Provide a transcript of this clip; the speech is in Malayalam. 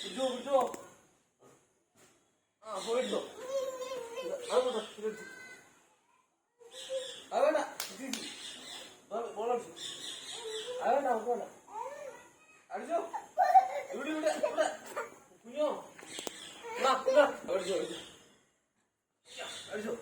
പിടിച്ചോ പിടിച്ചോ. ആ പോയിട്ടോ. അത് വേണ്ട അത് വേണ്ട ബോളടിച്ചു. അത് വേണ്ട നമുക്ക് വേണ്ട. അടിച്ചോ ഇവിടെ ഇവിടെ ഇവിടെ കുഞ്ഞോ. അടിച്ചോ അടിച്ചോ അടിച്ചോ.